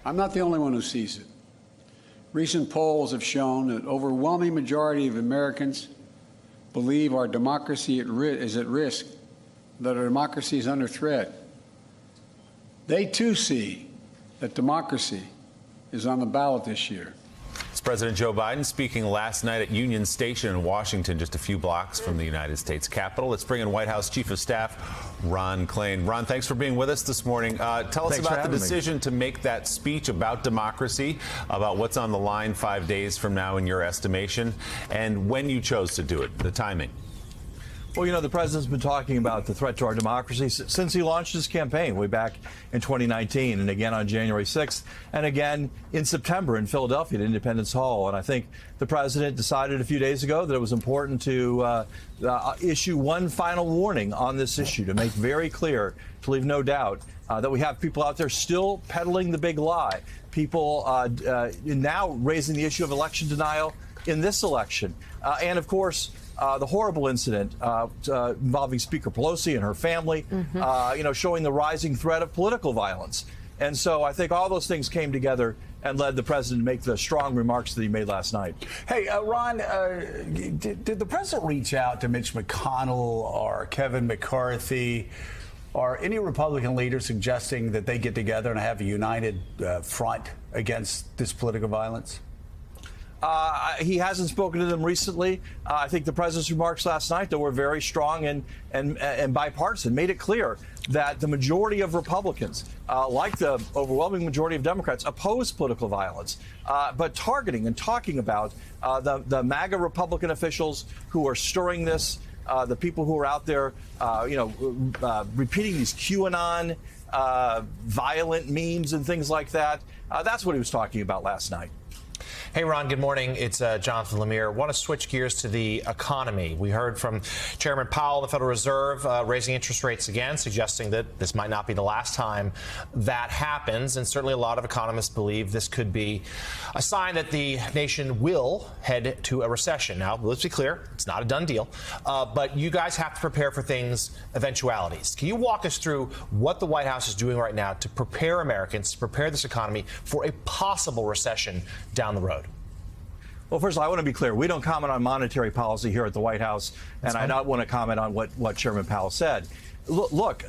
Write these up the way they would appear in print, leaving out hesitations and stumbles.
I'm not the only one who sees it. Recent polls have shown that overwhelming majority of Americans believe our democracy is at risk, that our democracy is under threat. They, too, see that democracy is on the ballot this year. It's President Joe Biden speaking last night at Union Station in Washington, just a few blocks from the United States Capitol. Let's bring in White House Chief of Staff Ron Klain. Ron, thanks for being with us this morning. Tell us about the decision to make that speech about democracy, about what's on the line 5 days from now in your estimation, and when you chose to do it, the timing. Well, you know, the president's been talking about the threat to our democracy since he launched his campaign way back in 2019, and again on January 6th, and again in September in Philadelphia at Independence Hall. And I think the president decided a few days ago that it was important to issue one final warning on this issue, to make very clear, to leave no doubt, that we have people out there still peddling the big lie, people now raising the issue of election denial in this election. And, of course, the horrible incident involving Speaker Pelosi and her family, showing the rising threat of political violence. And so I think all those things came together and led the president to make the strong remarks that he made last night. Hey, Ron, did the president reach out to Mitch McConnell or Kevin McCarthy or any Republican leaders suggesting that they get together and have a united front against this political violence? He hasn't spoken to them recently. I think the president's remarks last night, though, were very strong and bipartisan, made it clear that the majority of Republicans, like the overwhelming majority of Democrats, oppose political violence, but targeting and talking about the MAGA Republican officials who are stirring this, the people who are out there, repeating these QAnon violent memes and things like that. That's what he was talking about last night. Hey, Ron, good morning. It's Jonathan Lemire. I want to switch gears to the economy. We heard from Chairman Powell of the Federal Reserve raising interest rates again, suggesting that this might not be the last time that happens. And certainly a lot of economists believe this could be a sign that the nation will head to a recession. Now, let's be clear, it's not a done deal. But you guys have to prepare for things, eventualities. Can you walk us through what the White House is doing right now to prepare Americans, to prepare this economy for a possible recession down the road? Well, first of all, I want to be clear. We don't comment on monetary policy here at the White House, and I don't want to comment on what Chairman Powell said. Look,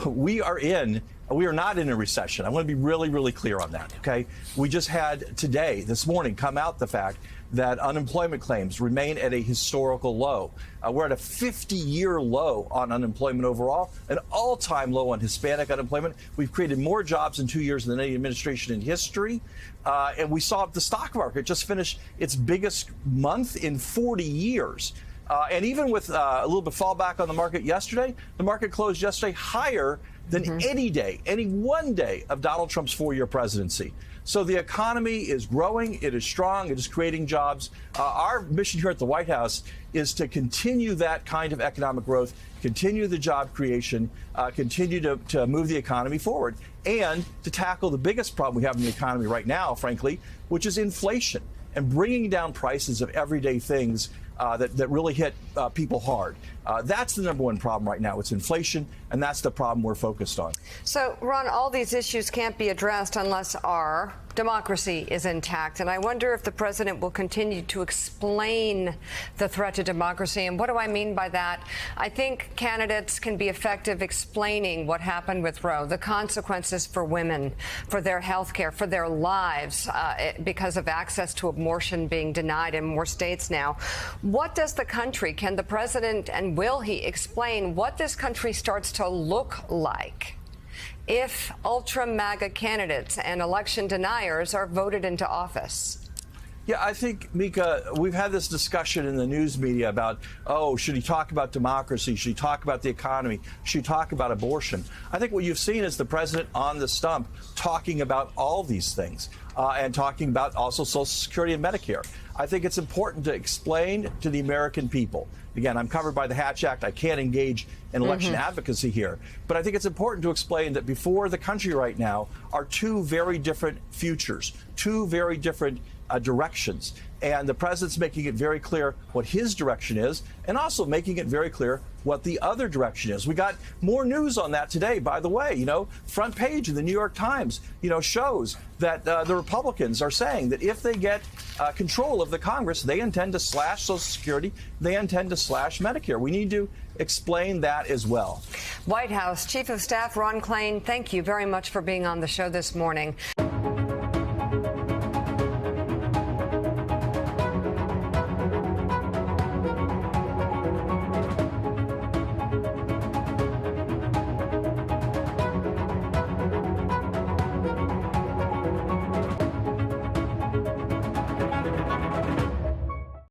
we are not in a recession. I want to be really, really clear on that, okay? We just had today, this morning, come out the fact that unemployment claims remain at a historical low. We're at a 50-year low on unemployment overall, an all-time low on Hispanic unemployment. We've created more jobs in 2 years than any administration in history. And we saw the stock market just finish its biggest month in 40 years. And even with a little bit fallback on the market yesterday, the market closed yesterday higher than any one day of Donald Trump's 4-year presidency. So the economy is growing, it is strong, it is creating jobs. Our mission here at the White House is to continue that kind of economic growth, continue the job creation, continue to move the economy forward, and to tackle the biggest problem we have in the economy right now, frankly, which is inflation and bringing down prices of everyday things that really hit people hard. That's the number one problem right now. It's inflation, and that's the problem we're focused on. So, Ron, all these issues can't be addressed unless our democracy is intact. And I wonder if the president will continue to explain the threat to democracy. And what do I mean by that? I think candidates can be effective explaining what happened with Roe, the consequences for women, for their health care, for their lives, because of access to abortion being denied in more states now. What does the country, can the president, and will he explain what this country starts to look like if ultra-MAGA candidates and election deniers are voted into office? Yeah, I think, Mika, we've had this discussion in the news media about, should he talk about democracy? Should he talk about the economy? Should he talk about abortion? I think what you've seen is the president on the stump talking about all these things and talking about also Social Security and Medicare. I think it's important to explain to the American people. Again, I'm covered by the Hatch Act. I can't engage in election advocacy here. But I think it's important to explain that before the country right now are two very different futures, two very different directions. And the president's making it very clear what his direction is, and also making it very clear what the other direction is. We got more news on that today, by the way. Front page of the New York Times, shows that the Republicans are saying that if they get control of the Congress, they intend to slash Social Security, they intend to slash Medicare. We need to explain that as well. White House Chief of Staff Ron Klain, thank you very much for being on the show this morning.